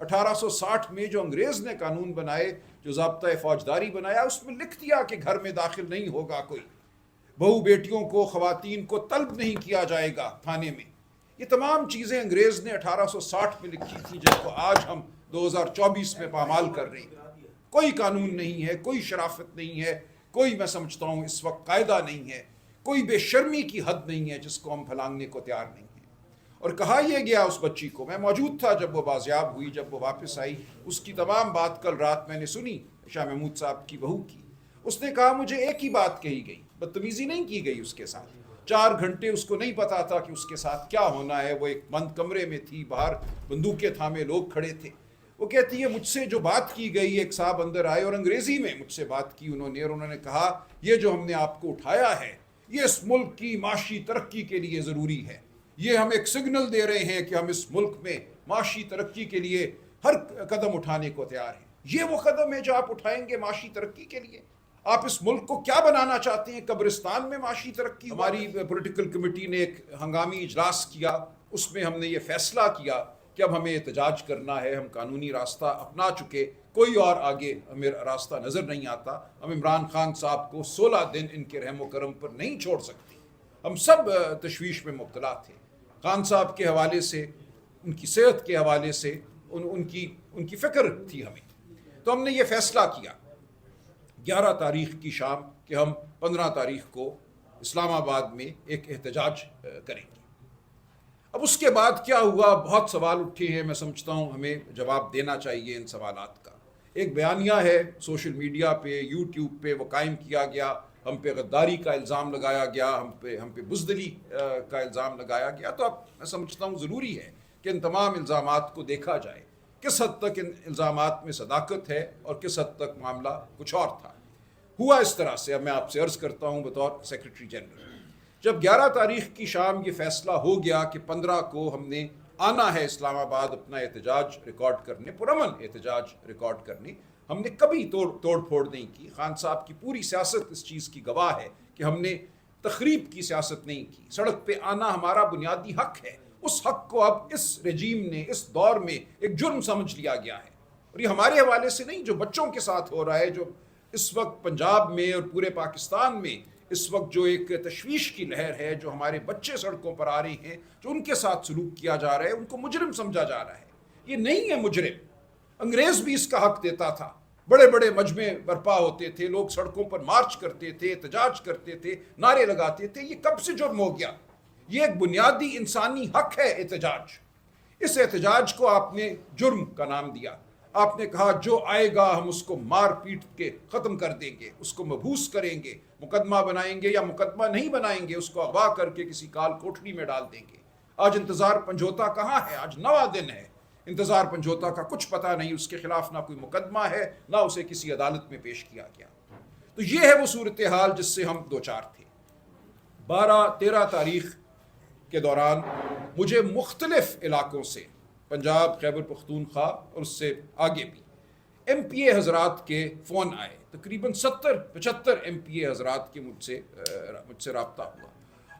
1860 میں جو انگریز نے قانون بنائے، جو ضابطۂ فوجداری بنایا، اس میں لکھ دیا کہ گھر میں داخل نہیں ہوگا کوئی، بہو بیٹیوں کو، خواتین کو طلب نہیں کیا جائے گا تھانے میں۔ یہ تمام چیزیں انگریز نے 1860 میں لکھی تھی، جن کو آج ہم 2024 میں پامال کر رہے ہیں۔ کوئی قانون نہیں ہے، کوئی شرافت نہیں ہے، کوئی میں سمجھتا ہوں اس وقت قاعدہ نہیں ہے، کوئی بے شرمی کی حد نہیں ہے جس کو ہم پھلانگنے کو تیار نہیں ہیں۔ اور کہا یہ گیا اس بچی کو، میں موجود تھا جب وہ بازیاب ہوئی، جب وہ واپس آئی، اس کی تمام بات کل رات میں نے سنی شاہ محمود صاحب کی بہو کی۔ اس نے کہا مجھے ایک ہی بات کہی گئی، بدتمیزی نہیں کی گئی اس کے ساتھ۔ 4 گھنٹے اس کو نہیں پتا تھا کہ اس کے ساتھ کیا ہونا ہے، وہ ایک بند کمرے میں تھی، باہر بندوقیں تھامے لوگ کھڑے تھے۔ وہ کہتی ہے مجھ سے جو بات کی گئی، ایک صاحب اندر آئے اور انگریزی میں مجھ سے بات کی اور انہوں نے کہا یہ جو ہم نے آپ کو اٹھایا ہے یہ اس ملک کی معاشی ترقی کے لیے ضروری ہے، یہ ہم ایک سگنل دے رہے ہیں کہ ہم اس ملک میں معاشی ترقی کے لیے ہر قدم اٹھانے کو تیار ہیں۔ یہ وہ قدم ہے جو آپ اٹھائیں گے معاشی ترقی کے لیے؟ آپ اس ملک کو کیا بنانا چاہتے ہیں؟ قبرستان میں معاشی ترقی؟ ہماری پولیٹیکل کمیٹی نے ایک ہنگامی اجلاس کیا، اس میں ہم نے یہ فیصلہ کیا کہ اب ہمیں احتجاج کرنا ہے۔ ہم قانونی راستہ اپنا چکے، کوئی اور آگے ہمیں راستہ نظر نہیں آتا۔ ہم عمران خان صاحب کو 16 دن ان کے رحم و کرم پر نہیں چھوڑ سکتے۔ ہم سب تشویش میں مبتلا تھے، خان صاحب کے حوالے سے، ان کی صحت کے حوالے سے، ان کی فکر تھی ہمیں۔ تو ہم نے یہ فیصلہ کیا 11 تاریخ کی شام کہ ہم 15 تاریخ کو اسلام آباد میں ایک احتجاج کریں گے۔ اب اس کے بعد کیا ہوا؟ بہت سوال اٹھے ہیں، میں سمجھتا ہوں ہمیں جواب دینا چاہیے ان سوالات کا۔ ایک بیانیہ ہے سوشل میڈیا پہ، یوٹیوب پہ وہ قائم کیا گیا، ہم پہ غداری کا الزام لگایا گیا، ہم پہ بزدلی کا الزام لگایا گیا۔ تو اب میں سمجھتا ہوں ضروری ہے کہ ان تمام الزامات کو دیکھا جائے، کس حد تک ان الزامات میں صداقت ہے اور کس حد تک معاملہ کچھ اور تھا۔ ہوا اس طرح سے، اب میں آپ سے عرض کرتا ہوں بطور سیکرٹری جنرل، جب 11 تاریخ کی شام یہ فیصلہ ہو گیا کہ 15 کو ہم نے آنا ہے اسلام آباد اپنا احتجاج ریکارڈ کرنے، پرامن احتجاج ریکارڈ کرنے، ہم نے کبھی توڑ پھوڑ نہیں کی۔ خان صاحب کی پوری سیاست اس چیز کی گواہ ہے کہ ہم نے تخریب کی سیاست نہیں کی۔ سڑک پہ آنا ہمارا بنیادی حق ہے، اس حق کو اب اس رجیم نے اس دور میں ایک جرم سمجھ لیا گیا ہے۔ اور یہ ہمارے حوالے سے نہیں، جو بچوں کے ساتھ ہو رہا ہے، جو اس وقت پنجاب میں اور پورے پاکستان میں اس وقت جو ایک تشویش کی لہر ہے، جو ہمارے بچے سڑکوں پر آ رہے ہیں، جو ان کے ساتھ سلوک کیا جا رہا ہے، ان کو مجرم سمجھا جا رہا ہے۔ یہ نہیں ہے مجرم، انگریز بھی اس کا حق دیتا تھا۔ بڑے بڑے مجمع برپا ہوتے تھے، لوگ سڑکوں پر مارچ کرتے تھے، احتجاج کرتے تھے، نعرے لگاتے تھے۔ یہ کب سے جرم ہو گیا؟ یہ ایک بنیادی انسانی حق ہے احتجاج۔ اس احتجاج کو آپ نے جرم کا نام دیا۔ آپ نے کہا جو آئے گا ہم اس کو مار پیٹ کے ختم کر دیں گے، اس کو مبہوس کریں گے، مقدمہ بنائیں گے یا مقدمہ نہیں بنائیں گے، اس کو اغوا کر کے کسی کال کوٹڑی میں ڈال دیں گے۔ آج انتظار پنجوتا کہاں ہے؟ آج 9واں دن ہے، انتظار پنجوتا کا کچھ پتہ نہیں، اس کے خلاف نہ کوئی مقدمہ ہے، نہ اسے کسی عدالت میں پیش کیا گیا۔ تو یہ ہے وہ صورتحال جس سے ہم دوچار تھے۔ 12-13 تاریخ کے دوران مجھے مختلف علاقوں سے، پنجاب، خیبر پختونخوا اور اس سے آگے بھی، ایم پی اے حضرات کے فون آئے۔ تقریباً 70-75 ایم پی اے حضرات کے مجھ سے رابطہ ہوا،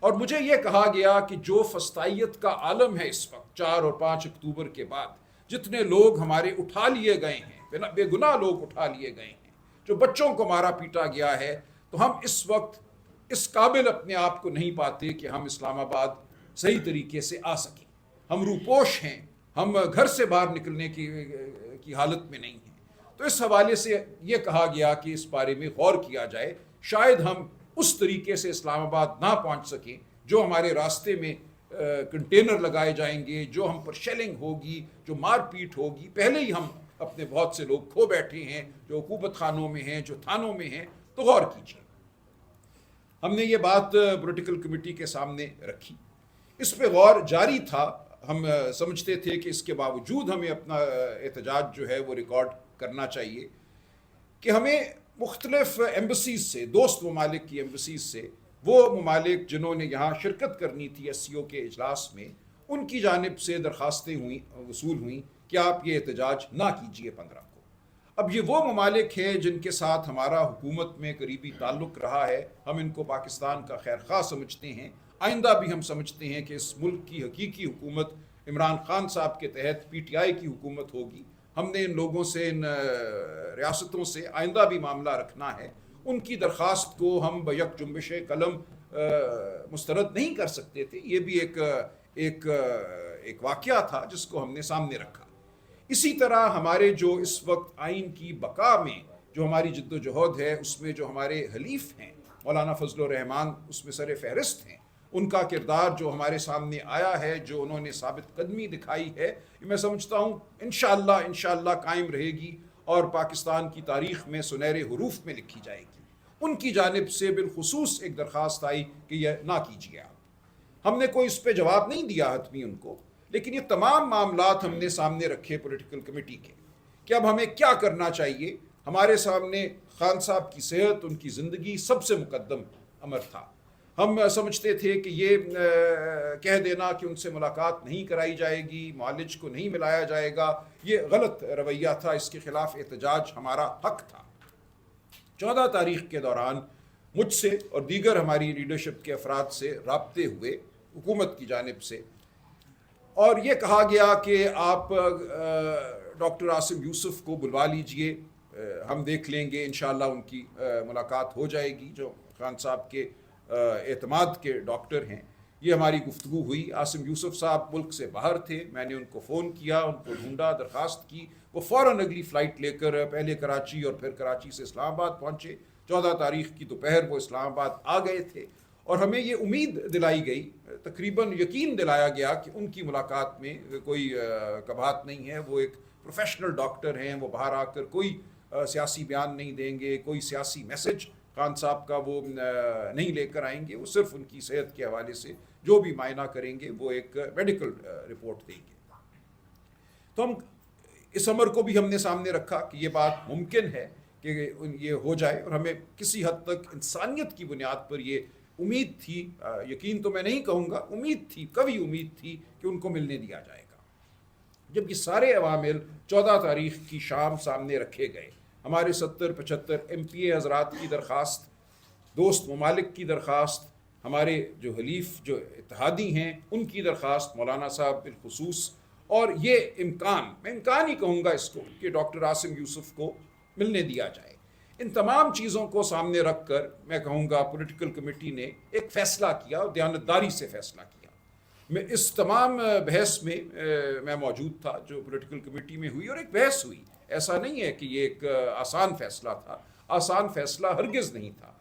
اور مجھے یہ کہا گیا کہ جو فسطائیت کا عالم ہے اس وقت 4 اور 5 اکتوبر کے بعد، جتنے لوگ ہمارے اٹھا لیے گئے ہیں، بے گناہ لوگ اٹھا لیے گئے ہیں، جو بچوں کو مارا پیٹا گیا ہے، تو ہم اس وقت اس قابل اپنے آپ کو نہیں پاتے کہ ہم اسلام آباد صحیح طریقے سے آ سکیں۔ ہم روپوش ہیں، ہم گھر سے باہر نکلنے کی حالت میں نہیں ہیں۔ تو اس حوالے سے یہ کہا گیا کہ اس بارے میں غور کیا جائے، شاید ہم اس طریقے سے اسلام آباد نہ پہنچ سکیں، جو ہمارے راستے میں کنٹینر لگائے جائیں گے، جو ہم پر شیلنگ ہوگی، جو مار پیٹ ہوگی۔ پہلے ہی ہم اپنے بہت سے لوگ کھو بیٹھے ہیں، جو حکومت خانوں میں ہیں، جو تھانوں میں ہیں۔ تو غور کیجیے، ہم نے یہ بات پولیٹیکل کمیٹی کے سامنے رکھی، اس پہ غور جاری تھا۔ ہم سمجھتے تھے کہ اس کے باوجود ہمیں اپنا احتجاج جو ہے وہ ریکارڈ کرنا چاہیے، کہ ہمیں مختلف ایمبسیز سے، دوست ممالک کی ایمبسیز سے، وہ ممالک جنہوں نے یہاں شرکت کرنی تھی ایس سی او کے اجلاس میں، ان کی جانب سے درخواستیں وصول ہوئیں کہ آپ یہ احتجاج نہ کیجیے 15 کو۔ اب یہ وہ ممالک ہیں جن کے ساتھ ہمارا حکومت میں قریبی تعلق رہا ہے، ہم ان کو پاکستان کا خیر خواہ سمجھتے ہیں، آئندہ بھی ہم سمجھتے ہیں کہ اس ملک کی حقیقی حکومت عمران خان صاحب کے تحت PTI کی حکومت ہوگی. ہم نے ان لوگوں سے، ان ریاستوں سے آئندہ بھی معاملہ رکھنا ہے. ان کی درخواست کو ہم بیک جنبش قلم مسترد نہیں کر سکتے تھے. یہ بھی ایک واقعہ تھا جس کو ہم نے سامنے رکھا. اسی طرح ہمارے جو اس وقت آئین کی بقا میں جو ہماری جد و جہد ہے، اس میں جو ہمارے حلیف ہیں مولانا فضل الرحمان اس میں سر فہرست ہیں. ان کا کردار جو ہمارے سامنے آیا ہے، جو انہوں نے ثابت قدمی دکھائی ہے، یہ میں سمجھتا ہوں انشاءاللہ قائم رہے گی اور پاکستان کی تاریخ میں سنہرے حروف میں لکھی جائے گی. ان کی جانب سے بالخصوص ایک درخواست آئی کہ یہ نہ کیجیے آپ. ہم نے کوئی اس پہ جواب نہیں دیا حتمی ان کو، لیکن یہ تمام معاملات ہم نے سامنے رکھے پولیٹیکل کمیٹی کے کہ اب ہمیں کیا کرنا چاہیے. ہمارے سامنے خان صاحب کی صحت، ان کی زندگی سب سے مقدم امر تھا. ہم سمجھتے تھے کہ یہ کہہ دینا کہ ان سے ملاقات نہیں کرائی جائے گی، معالج کو نہیں ملایا جائے گا، یہ غلط رویہ تھا. اس کے خلاف احتجاج ہمارا حق تھا. 14 تاریخ کے دوران مجھ سے اور دیگر ہماری لیڈرشپ کے افراد سے رابطے ہوئے حکومت کی جانب سے، اور یہ کہا گیا کہ آپ ڈاکٹر عاصم یوسف کو بلوا لیجئے، ہم دیکھ لیں گے، انشاءاللہ ان کی ملاقات ہو جائے گی، جو خان صاحب کے اعتماد کے ڈاکٹر ہیں. یہ ہماری گفتگو ہوئی. عاصم یوسف صاحب ملک سے باہر تھے. میں نے ان کو فون کیا، ان کو ڈھونڈا، درخواست کی. وہ فوراً اگلی فلائٹ لے کر پہلے کراچی اور پھر کراچی سے اسلام آباد پہنچے. 14 تاریخ کی دوپہر وہ اسلام آباد آ گئے تھے اور ہمیں یہ امید دلائی گئی، تقریباً یقین دلایا گیا کہ ان کی ملاقات میں کوئی کبھات نہیں ہے. وہ ایک پروفیشنل ڈاکٹر ہیں، وہ باہر آ کر کوئی سیاسی بیان نہیں دیں گے، کوئی سیاسی میسج خان صاحب کا وہ نہیں لے کر آئیں گے. وہ صرف ان کی صحت کے حوالے سے جو بھی معائنہ کریں گے وہ ایک میڈیکل رپورٹ دیں گے. تو ہم اس امر کو بھی ہم نے سامنے رکھا کہ یہ بات ممکن ہے کہ یہ ہو جائے، اور ہمیں کسی حد تک انسانیت کی بنیاد پر یہ امید تھی، یقین تو میں نہیں کہوں گا، امید تھی، کبھی امید تھی کہ ان کو ملنے دیا جائے گا. جب یہ سارے عوامل 14 تاریخ کی شام سامنے رکھے گئے، ہمارے 70-75 MPA حضرات کی درخواست، دوست ممالک کی درخواست، ہمارے جو حلیف جو اتحادی ہیں ان کی درخواست، مولانا صاحب بالخصوص، اور یہ میں امکان ہی کہوں گا اس کو کہ ڈاکٹر عاصم یوسف کو ملنے دیا جائے. ان تمام چیزوں کو سامنے رکھ کر میں کہوں گا پولیٹیکل کمیٹی نے ایک فیصلہ کیا اور دیانتداری سے فیصلہ کیا. میں اس تمام بحث میں میں موجود تھا جو پولیٹیکل کمیٹی میں ہوئی، اور ایک بحث ہوئی. ایسا نہیں ہے کہ یہ ایک آسان فیصلہ تھا، آسان فیصلہ ہرگز نہیں تھا.